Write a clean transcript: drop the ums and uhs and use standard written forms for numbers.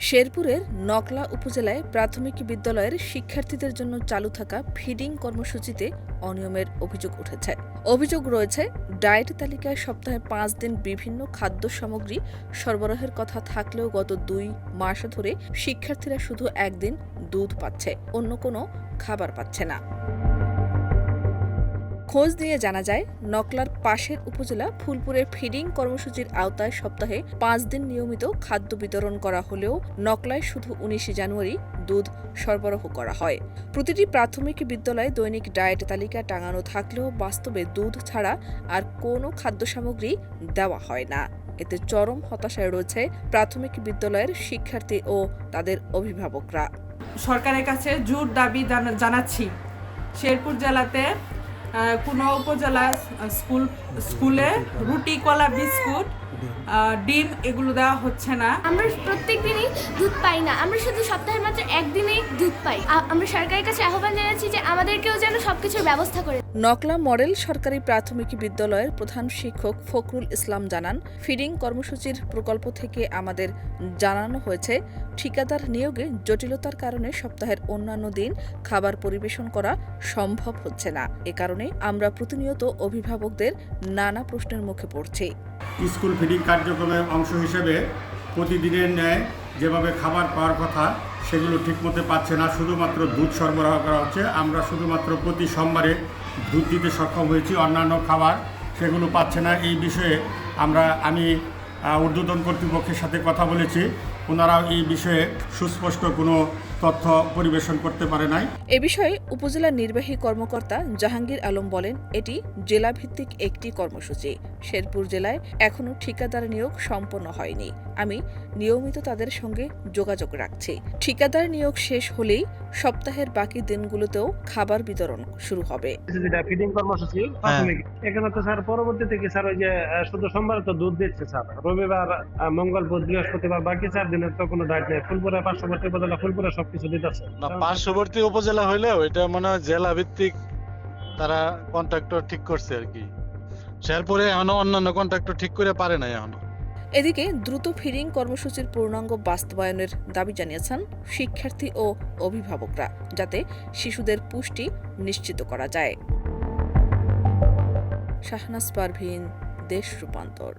শেরপুরের নকলা উপজেলায় প্রাথমিক বিদ্যালয়ের শিক্ষার্থীদের জন্য চালু থাকা ফিডিং কর্মসূচিতে অনিয়মের অভিযোগ উঠেছে। অভিযোগ রয়েছে, ডায়েট তালিকায় সপ্তাহে ৫ দিন বিভিন্ন খাদ্য সামগ্রী সরবরাহের কথা থাকলেও গত ২ মাস ধরে শিক্ষার্থীরা শুধু একদিন দুধ পাচ্ছে, অন্য কোনো খাবার পাচ্ছে না। খোঁজ নিয়ে জানা যায়, নকলার পাশের উপজেলা ফুলপুরের ফিডিং কর্মসূচির আওতায় সপ্তাহে ৫ দিন নিয়মিত খাদ্য বিতরণ করা হলেও নকলায় শুধু ১৯ জানুয়ারি দুধ সরবরাহ করা হয়। প্রতিটি প্রাথমিক বিদ্যালয়ে দৈনিক ডায়েট তালিকা টাঙানো থাকলেও বাস্তবে দুধ ছাড়া আর কোনো খাদ্য সামগ্রী দেওয়া হয় না। এতে চরম হতাশায় রয়েছে প্রাথমিক বিদ্যালয়ের শিক্ষার্থী ও তাদের অভিভাবকরা। সরকারের কাছে জোর দাবি জানাচ্ছি, শেরপুর জেলাতে কোনো উপজেলা স্কুলে রুটি, কলা, বিস্কুট, ডিম এগুলো দেওয়া হচ্ছে না। আমরা প্রত্যেক দিনই দুধ পাই না, আমরা শুধু সপ্তাহে মাত্র একদিনেই দুধ পাই। আমরা সরকারের কাছে আহ্বান জানাচ্ছি যে আমাদেরকেও যেন সবকিছুর ব্যবস্থা করে। নকলা মডেল সরকারি প্রাথমিক বিদ্যালয়ের প্রধান শিক্ষক ফখরুল ইসলাম জানান, ফিডিং কর্মসূচির প্রকল্প থেকে আমাদের জানানো হয়েছে, ঠিকাদার নিয়োগে জটিলতার কারণে সপ্তাহের অন্যান্য দিন খাবার পরিবেশন করা সম্ভব হচ্ছে না। এ কারণে আমরা প্রতিনিয়ত অভিভাবকদের নানা প্রশ্নের মুখে পড়ছি। স্কুল ফিডিং কার্যক্রমের অংশ হিসেবে প্রতিদিনের ন্যায় যেভাবে খাবার পাওয়ার কথা সেগুলো ঠিকমতো পাচ্ছে না, শুধুমাত্র দুধ সরবরাহ করা হচ্ছে। আমরা শুধুমাত্র প্রতি সোমবারে দুধ দিতে সক্ষম হয়েছি, অন্যান্য খাবার সেগুলো পাচ্ছে না। এই বিষয়ে আমি ঊর্ধ্বতন কর্তৃপক্ষের সাথে কথা বলেছি, ওনারাও এই বিষয়ে সুস্পষ্ট কোনো তথ্য পরিবেশন করতে পারে নাই। এ বিষয়ে উপজেলা নির্বাহী কর্মকর্তা জাহাঙ্গীর আলম বলেন, এটি জেলাভিত্তিক একটি কর্মসূচি। শেরপুর জেলায় এখনও ঠিকাদার নিয়োগ সম্পন্ন হয়নি। আমি নিয়মিত তাদের সঙ্গে যোগাযোগ রাখছি। ঠিকাদার নিয়োগ শেষ হলেই সপ্তাহের বাকি দিনগুলোতেও খাবার বিতরণ শুরু হবে। যেটা ফিডিং কর্মসূচি প্রাথমিক, এখানে তো স্যার পরবর্তী থেকে স্যার ওই যে শুধু সোমবার তো দুধ দিচ্ছে স্যার, রবিবার, মঙ্গল, বুধ, বৃহস্পতিবার বাকি 4 দিনের তো কোনো ডায়েট নেই। ফুলপুরে পার্শ্ববর্তী উপজেলা ফুলপুরে সবকিছু দিতেছে না, পার্শ্ববর্তী উপজেলা হইলেও এটা মনে হয় জেলা ভিত্তিক তারা কন্ট্রাক্টর ঠিক করছে আর কি। শেরপুরে এখনো অন্যান্য কন্ট্রাক্টর ঠিক করে পারে না এখনো। এদিকে দ্রুত ফিডিং কর্মসূচির পূর্ণাঙ্গ বাস্তবায়নের দাবি জানিয়েছেন শিক্ষার্থী ও অভিভাবকরা, যাতে শিশুদের পুষ্টি নিশ্চিত করা যায়। শাহনাজ পারভীন, দেশ রূপান্তর।